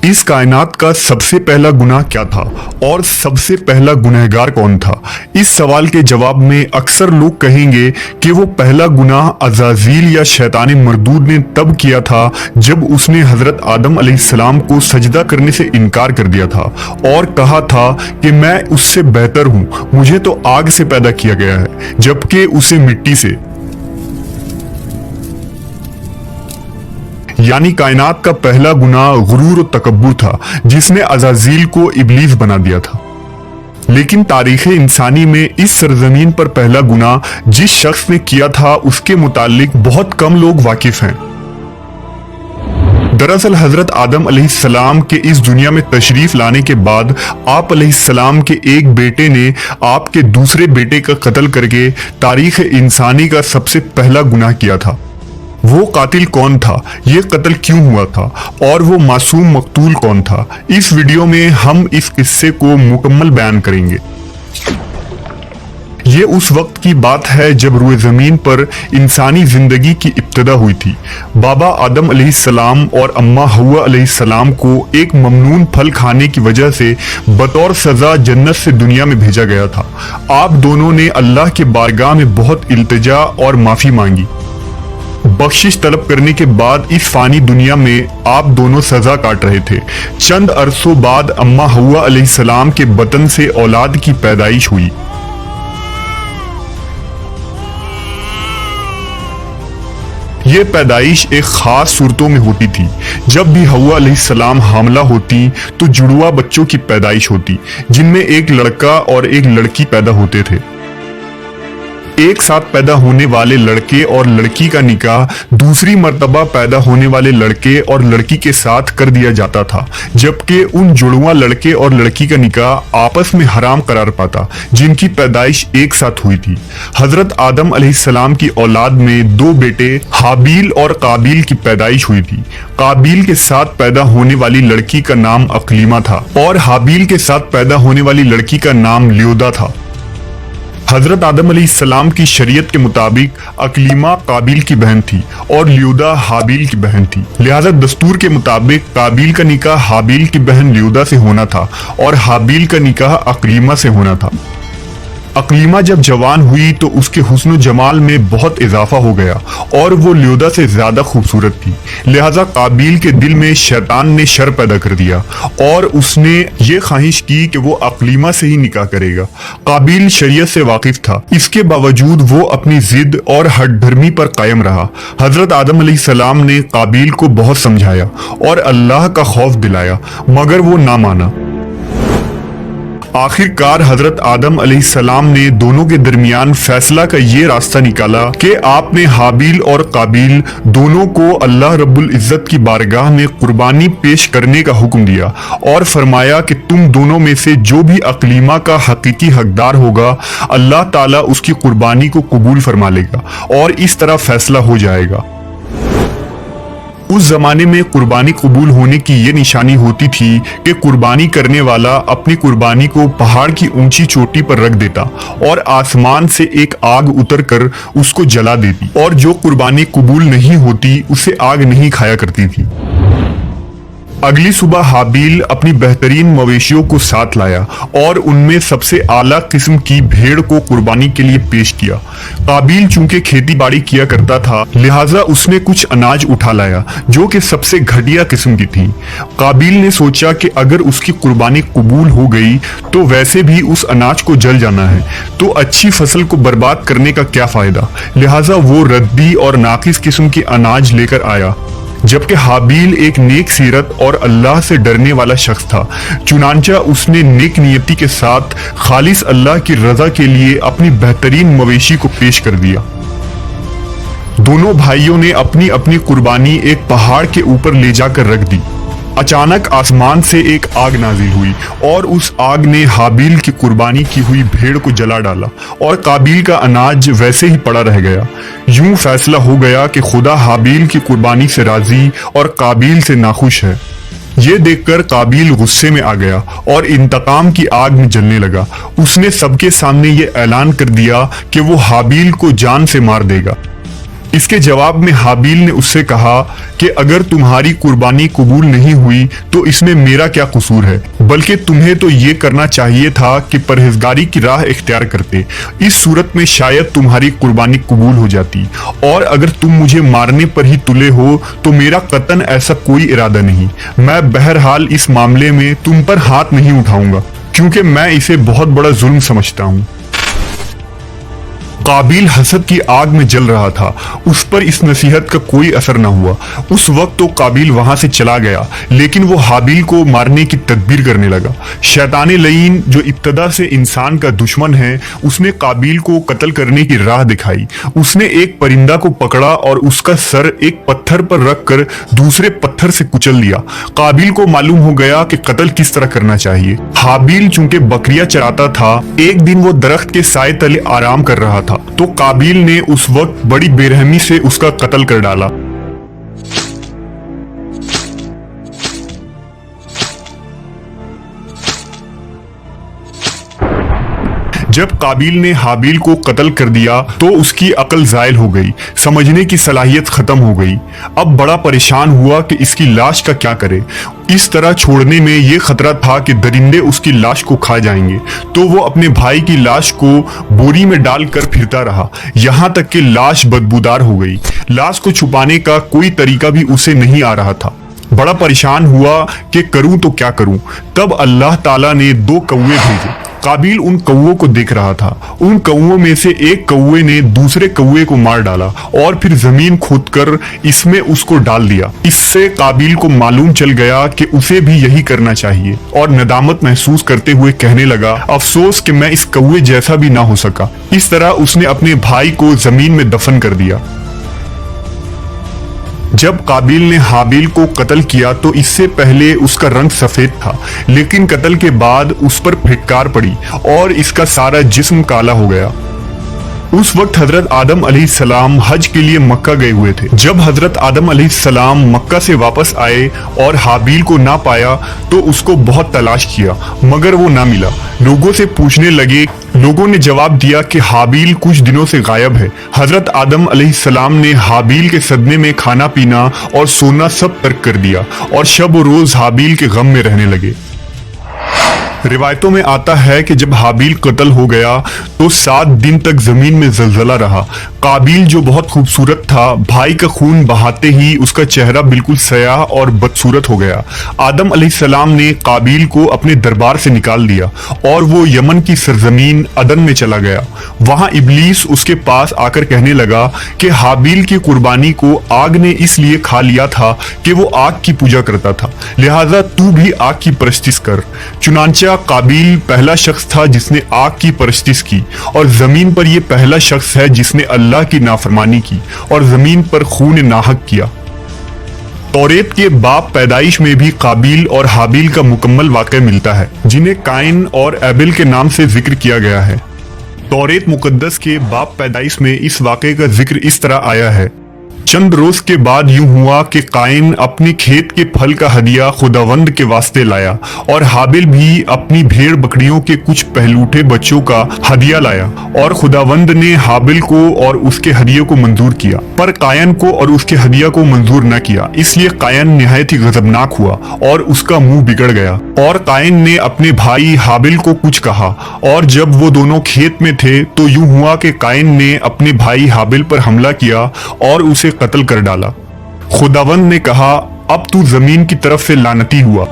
इस कायनात का सबसे पहला गुनाह क्या था और सबसे पहला गुनहगार कौन था? इस सवाल के जवाब में अक्सर लोग कहेंगे कि वो पहला गुनाह अज़ाज़ील या शैतान मरदूद ने तब किया था जब उसने हजरत आदम अलैहिस्सलाम को सजदा करने से इनकार कर दिया था और कहा था कि मैं उससे बेहतर हूँ, मुझे तो आग से पैदा किया गया है जबकि उसे मिट्टी से। यानी कायनात का पहला गुनाह गुरूर और तकब्बुर था जिसने अज़ाज़ील को इब्लीस बना दिया था। लेकिन तारीख़ इंसानी में इस सरजमीन पर पहला गुनाह जिस शख्स ने किया था उसके मुतालिक बहुत कम लोग वाकिफ हैं। दरअसल हजरत आदम अलैहिस्सलाम के इस दुनिया में तशरीफ लाने के बाद आप अलैहिस्सलाम के एक बेटे ने आपके दूसरे बेटे का कत्ल करके तारीख़ इंसानी का सबसे पहला गुनाह किया था। वो कातिल कौन था, ये कत्ल क्यों हुआ था और वो मासूम मकतूल कौन था, इस वीडियो में हम इस किस्से को मुकम्मल बयान करेंगे। ये उस वक्त की बात है जब रूए ज़मीन पर इंसानी ज़िंदगी की इब्तिदा हुई थी। बाबा आदम अलैहिस्सलाम और अम्मा हव्वा अलैहिस्सलाम को एक ममनून फल खाने की वजह से बतौर सज़ा जन्नत से दुनिया में भेजा गया था। आप दोनों ने अल्लाह के बारगाह में बहुत इल्तिजा और माफ़ी मांगी। बख्शिश तलब करने के बाद इस फानी दुनिया में आप दोनों सजा काट रहे थे। चंद अरसों बाद अम्मा हव्वा अलैहिस्सलाम के बतन से औलाद की पैदाइश हुई। ये पैदाइश एक खास सूरतों में होती थी। जब भी हव्वा अलैहिस्सलाम हामला होती तो जुड़वा बच्चों की पैदाइश होती जिनमें एक लड़का और एक लड़की पैदा होते थे। एक साथ पैदा होने वाले लड़के और लड़की का निकाह दूसरी मर्तबा पैदा होने वाले लड़के और लड़की के साथ कर दिया जाता था, जबकि उन जुड़वा लड़के और लड़की का निकाह आपस में हराम करार पाता जिनकी पैदाइश एक साथ हुई थी। हजरत आदम अलैहिस्सलाम की औलाद में दो बेटे हाबील और काबिल की पैदाइश हुई थी। काबिल के साथ पैदा होने वाली लड़की का नाम अकलीमा था और हाबील के साथ पैदा होने वाली लड़की का नाम ल्यूदा था। हजरत आदम अलैहिस्सलाम की शरीयत के मुताबिक अकलीमा काबिल की बहन थी और ल्यूदा हाबील की बहन थी। लिहाजा दस्तूर के मुताबिक काबिल का निकाह हाबील की बहन ल्यूदा से होना था और हाबील का निकाह अकलीमा से होना था। अकलीमा जब जवान हुई तो उसके हुस्न जमाल में बहुत इजाफा हो गया और वो ल्यूदा से ज्यादा खूबसूरत थी। लिहाजा काबिल के दिल में शैतान ने शर पैदा कर दिया और उसने ये ख्वाहिश की कि वो अकलीमा से ही निकाह करेगा। काबिल शरीयत से वाकिफ था, इसके बावजूद वो अपनी जिद और हठधर्मी पर कायम रहा। हजरत आदम अलैहिस्सलाम ने काबिल को बहुत समझाया और अल्लाह का खौफ दिलाया मगर वो ना माना। आखिरकार हजरत आदम अलैहिस्सलाम ने दोनों के दरमियान फैसला का ये रास्ता निकाला कि आपने हाबील और काबिल दोनों को अल्लाह रब्बुल इज्जत की बारगाह में कुर्बानी पेश करने का हुक्म दिया और फरमाया कि तुम दोनों में से जो भी अकलीमा का हकीकी हकदार होगा अल्लाह ताला उसकी कुर्बानी को कबूल फरमा लेगा और इस तरह फैसला हो जाएगा। उस जमाने में कुर्बानी कबूल होने की ये निशानी होती थी कि कुर्बानी करने वाला अपनी कुर्बानी को पहाड़ की ऊंची चोटी पर रख देता और आसमान से एक आग उतरकर उसको जला देती और जो कुर्बानी कबूल नहीं होती उसे आग नहीं खाया करती थी। अगली सुबह हाबील अपनी बेहतरीन मवेशियों को साथ लाया और उनमें सबसे आला किस्म की भेड़ को कुर्बानी के लिए पेश किया। काबिल चूंकि खेती बाड़ी किया करता था लिहाजा उसने कुछ अनाज उठा लाया जो कि सबसे घटिया किस्म की थी। काबिल ने सोचा कि अगर उसकी कुर्बानी कबूल हो गई तो वैसे भी उस अनाज को जल जाना है तो अच्छी फसल को बर्बाद करने का क्या फायदा। लिहाजा वो रद्दी और नाकिस किस्म की अनाज लेकर आया। जबकि हाबील एक नेक सीरत और अल्लाह से डरने वाला शख्स था, चुनांचा उसने नेक नियति के साथ खालिस अल्लाह की रजा के लिए अपनी बेहतरीन मवेशी को पेश कर दिया। दोनों भाइयों ने अपनी अपनी कुर्बानी एक पहाड़ के ऊपर ले जाकर रख दी। अचानक आसमान से एक आग नाजिल हुई और उस आग ने हाबील की कुर्बानी की हुई भेड़ को जला डाला और काबिल का अनाज वैसे ही पड़ा रह गया। यूं फैसला हो गया कि खुदा हाबील की कुर्बानी से राजी और काबिल से नाखुश है। ये देखकर काबिल गुस्से में आ गया और इंतकाम की आग में जलने लगा। उसने सबके सामने ये ऐलान कर दिया कि वो हाबील को जान से मार देगा। इसके जवाब में हाबिल ने उससे कहा कि अगर तुम्हारी कुर्बानी कबूल नहीं हुई तो इसमें मेरा क्या कसूर है, बल्कि तुम्हें तो ये करना चाहिए था कि परहेजगारी की राह इख्तियार करते। इस सूरत में शायद तुम्हारी कुर्बानी कबूल हो जाती, और अगर तुम मुझे मारने पर ही तुले हो तो मेरा कतन ऐसा कोई इरादा नहीं। मैं बहरहाल इस मामले में तुम पर हाथ नहीं उठाऊंगा, क्योंकि मैं इसे बहुत बड़ा जुल्म समझता हूँ। काबिल हसद की आग में जल रहा था, उस पर इस नसीहत का कोई असर न हुआ। उस वक्त तो काबिल वहां से चला गया, लेकिन वो हाबिल को मारने की तदबीर करने लगा। शैतान लईन जो इब्तदा से इंसान का दुश्मन है, उसने काबिल को कत्ल करने की राह दिखाई। उसने एक परिंदा को पकड़ा और उसका सर एक पत्थर पर रखकर दूसरे पत्थर से कुचल दिया। काबिल को मालूम हो गया कि कत्ल किस तरह करना चाहिए। हाबिल चूंकि बकरियां चराता था, एक दिन वो दरख्त के साए तले आराम कर रहा था, तो काबिल ने उस वक्त बड़ी बेरहमी से उसका कत्ल कर डाला। जब काबिल ने हाबिल को कत्ल कर दिया तो उसकी अकल ज़ायल हो गई, समझने की सलाहियत खत्म हो गई। अब बड़ा परेशान हुआ कि इसकी लाश का क्या करे। इस तरह छोड़ने में यह खतरा था कि दरिंदे उसकी लाश को खा जाएंगे, तो वो अपने भाई की लाश को बोरी में डालकर फिरता रहा, यहाँ तक कि लाश बदबूदार हो गई। लाश को छुपाने का कोई तरीका भी उसे नहीं आ रहा था। बड़ा परेशान हुआ कि करूं तो क्या करूं। तब अल्लाह ताला ने 2 कौवे भेजे। काबिल उन कौवों को देख रहा था। उन कौवों में से एक कौवे ने दूसरे कौवे को मार डाला और फिर जमीन खोदकर इसमें उसको डाल दिया। इससे काबिल को मालूम चल गया कि उसे भी यही करना चाहिए, और नदामत महसूस करते हुए कहने लगा, अफसोस कि मैं इस कौवे जैसा भी ना हो सका। इस तरह उसने अपने भाई को जमीन में दफन कर दिया। जब काबिल ने हाबिल को कत्ल किया तो इससे पहले उसका रंग सफेद था, लेकिन कत्ल के बाद उस पर फिटकार पड़ी और इसका सारा जिस्म काला हो गया। उस वक्त हजरत आदम अलैहिस्सलाम हज के लिए मक्का गए हुए थे। जब हजरत आदम अलैहिस्सलाम मक्का से वापस आए और हाबिल को ना पाया तो उसको बहुत तलाश किया, मगर वो ना मिला। लोगों से पूछने लगे। लोगों ने जवाब दिया कि हाबिल कुछ दिनों से गायब है। हजरत आदम अलैहिस्सलाम ने हाबिल के सदमे में खाना पीना और सोना सब तर्क कर दिया और शब और रोज हाबिल के गम में रहने लगे। रिवायतों में आता है कि जब हाबिल कत्ल हो गया तो 7 दिन तक जमीन में जलजला रहा। काबिल जो बहुत खूबसूरत था, भाई का खून बहाते ही उसका चेहरा बिल्कुल सयाह और बदसूरत हो गया। आदम अलैहिस्सलाम ने काबिल को अपने दरबार से निकाल दिया और वो यमन की सरजमीन अदन में चला गया। वहां इब्लीस उसके पास आकर कहने लगा कि हाबिल की कुर्बानी को आग ने इसलिए खा लिया था कि वो आग की पूजा करता था, लिहाजा तू भी आग की परस्तिश कर। चुनांचे काबिल पहला शख्स था जिसने आग की परस्तिश की, और जमीन पर यह पहला शख्स है जिसने अल्लाह की नाफरमानी की और जमीन पर खून नाहक किया। तौरेत के बाब पैदाइश में भी काबिल और हाबिल का मुकम्मल वाक़या मिलता है, जिन्हें काइन और एबिल के नाम से जिक्र किया गया है। तौरेत मुकद्दस के बाब पैदाइश में इस वाक़े का जिक्र इस तरह आया है। चंद रोज के बाद यूं हुआ कि काइन अपनी खेत के फल का हदिया खुदावंद के वास्ते लाया, और हाबिल भी अपनी भेड़ बकरियों के कुछ पहलूठे बच्चों का हदिया लाया, और खुदावंद ने हाबिल को और उसके हदिये को मंजूर किया, पर कायन को और उसके हदिया को मंजूर न किया। इसलिए कायन निहायत ही गजबनाक हुआ और उसका मुंह बिगड़ गया, और कायन ने अपने भाई हाबिल को कुछ कहा, और जब वो दोनों खेत में थे तो यूं हुआ कि कायन ने अपने भाई हाबिल पर हमला किया और उसे कत्ल कर डाला। खुदावंद ने कहा, अब तू जमीन की तरफ से लानती हुआ।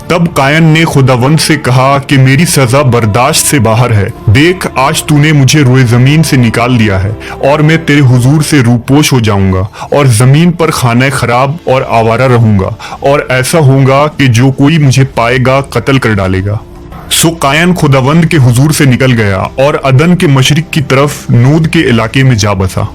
तब कायन ने खुदावंद से कहा कि मेरी सजा बर्दाश्त से बाहर है। देख, आज तूने मुझे रोए जमीन से निकाल दिया है और मैं तेरे हुजूर से रूपोश हो जाऊंगा और जमीन पर खाना खराब और आवारा रहूंगा, और ऐसा होगा कि जो कोई मुझे पाएगा कत्ल कर डालेगा। सो कायन खुदावंद के हुजूर से निकल गया और अदन के मशरिक की तरफ नूद के इलाके में जा बसा।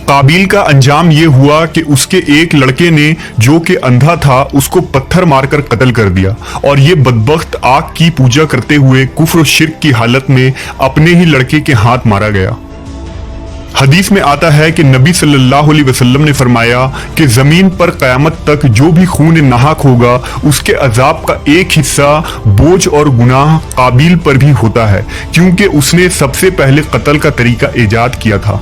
काबिल का अंजाम यह हुआ कि उसके एक लड़के ने, जो कि अंधा था, उसको पत्थर मारकर कत्ल कर दिया, और ये बदबख्त आग की पूजा करते हुए कुफ्र और शिर्क की हालत में अपने ही लड़के के हाथ मारा गया। हदीस में आता है कि नबी सल्लल्लाहु अलैहि वसल्लम ने फरमाया कि जमीन पर क़यामत तक जो भी खून नाहक होगा उसके अजाब का एक हिस्सा बोझ और गुनाह काबिल पर भी होता है, क्योंकि उसने सबसे पहले कत्ल का तरीका ईजाद किया था।